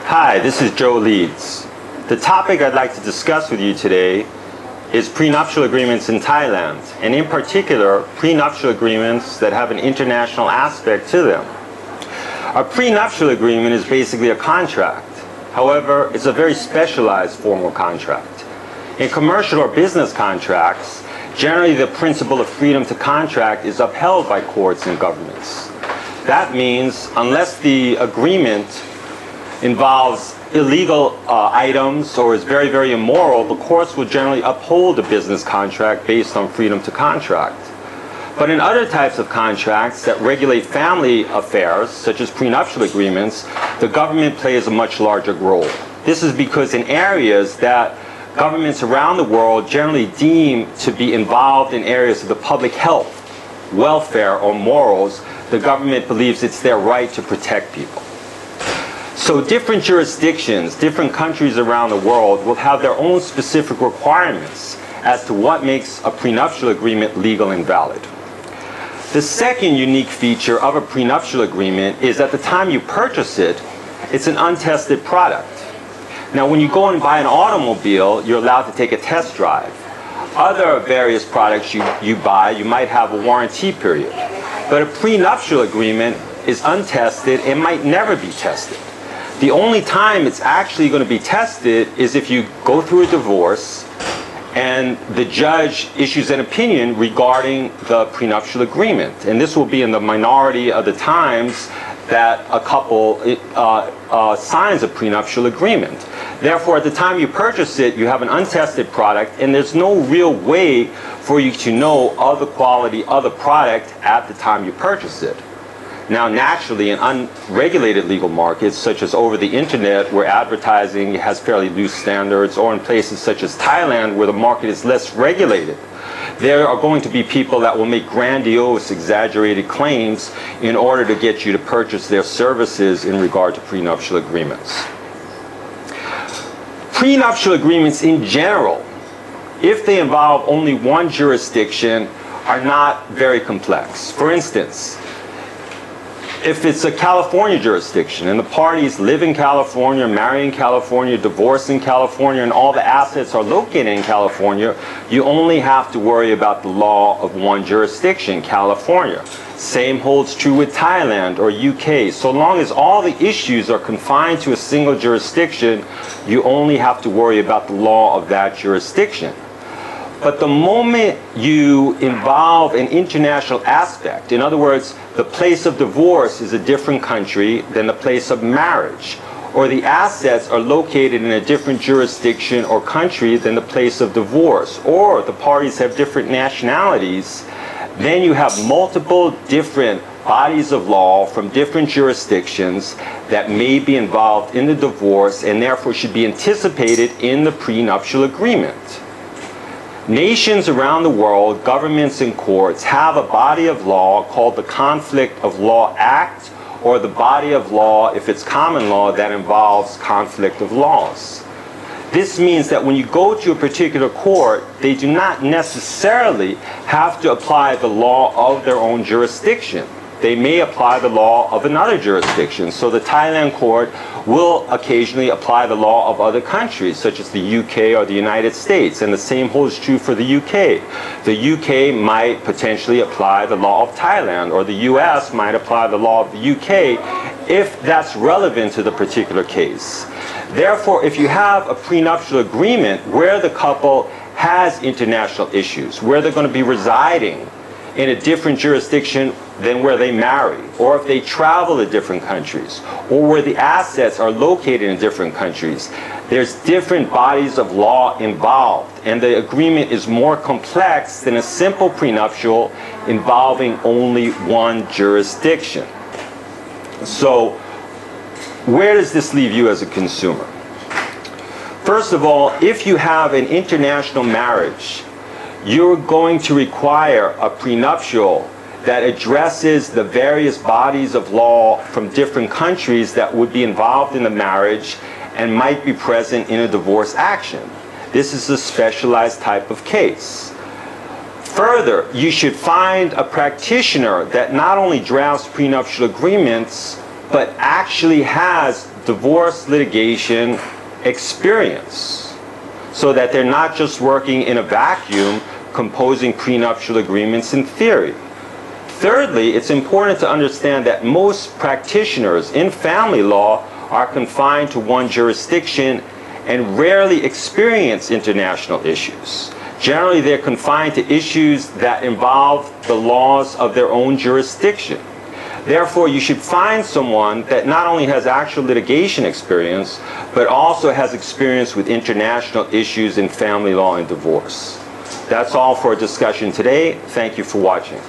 Hi, this is Joe Leeds. The topic I'd like to discuss with you today is prenuptial agreements in Thailand, and in particular, prenuptial agreements that have an international aspect to them. A prenuptial agreement is basically a contract. However, it's a very specialized form of contract. In commercial or business contracts, generally the principle of freedom to contract is upheld by courts and governments. That means unless the agreement involves illegal items or is very, very immoral, the courts will generally uphold a business contract based on freedom to contract. But in other types of contracts that regulate family affairs, such as prenuptial agreements, the government plays a much larger role. This is because in areas that governments around the world generally deem to be involved in areas of the public health, welfare, or morals, the government believes it's their right to protect people. So different jurisdictions, different countries around the world will have their own specific requirements as to what makes a prenuptial agreement legal and valid. The second unique feature of a prenuptial agreement is at the time you purchase it, it's an untested product. Now when you go and buy an automobile, you're allowed to take a test drive. Other various products you buy, you might have a warranty period. But a prenuptial agreement is untested and might never be tested. The only time it's actually going to be tested is if you go through a divorce and the judge issues an opinion regarding the prenuptial agreement. And this will be in the minority of the times that a couple signs a prenuptial agreement. Therefore, at the time you purchase it, you have an untested product, and there's no real way for you to know of the quality of the product at the time you purchase it. Now, naturally, in unregulated legal markets, such as over the internet, where advertising has fairly loose standards, or in places such as Thailand, where the market is less regulated, there are going to be people that will make grandiose, exaggerated claims in order to get you to purchase their services in regard to prenuptial agreements. Prenuptial agreements in general, if they involve only one jurisdiction, are not very complex. For instance, if it's a California jurisdiction and the parties live in California, marry in California, divorce in California, and all the assets are located in California, you only have to worry about the law of one jurisdiction, California. Same holds true with Thailand or UK. So long as all the issues are confined to a single jurisdiction, you only have to worry about the law of that jurisdiction. But the moment you involve an international aspect, in other words, the place of divorce is a different country than the place of marriage, or the assets are located in a different jurisdiction or country than the place of divorce, or the parties have different nationalities, then you have multiple different bodies of law from different jurisdictions that may be involved in the divorce and therefore should be anticipated in the prenuptial agreement. Nations around the world, governments and courts, have a body of law called the Conflict of Law Act, or the body of law, if it's common law, that involves conflict of laws. This means that when you go to a particular court, they do not necessarily have to apply the law of their own jurisdiction. They may apply the law of another jurisdiction. So the Thailand court will occasionally apply the law of other countries, such as the UK or the United States, and the same holds true for the UK. The UK might potentially apply the law of Thailand, or the US might apply the law of the UK if that's relevant to the particular case. Therefore, if you have a prenuptial agreement where the couple has international issues, where they're going to be residing in a different jurisdiction than where they marry, or if they travel to different countries, or where the assets are located in different countries, there's different bodies of law involved, and the agreement is more complex than a simple prenuptial involving only one jurisdiction. So, where does this leave you as a consumer? First of all, if you have an international marriage, you're going to require a prenuptial that addresses the various bodies of law from different countries that would be involved in the marriage and might be present in a divorce action. This is a specialized type of case. Further, you should find a practitioner that not only drafts prenuptial agreements, but actually has divorce litigation experience so that they're not just working in a vacuum composing prenuptial agreements in theory. Thirdly, it's important to understand that most practitioners in family law are confined to one jurisdiction and rarely experience international issues. Generally, they're confined to issues that involve the laws of their own jurisdiction. Therefore, you should find someone that not only has actual litigation experience, but also has experience with international issues in family law and divorce. That's all for our discussion today. Thank you for watching.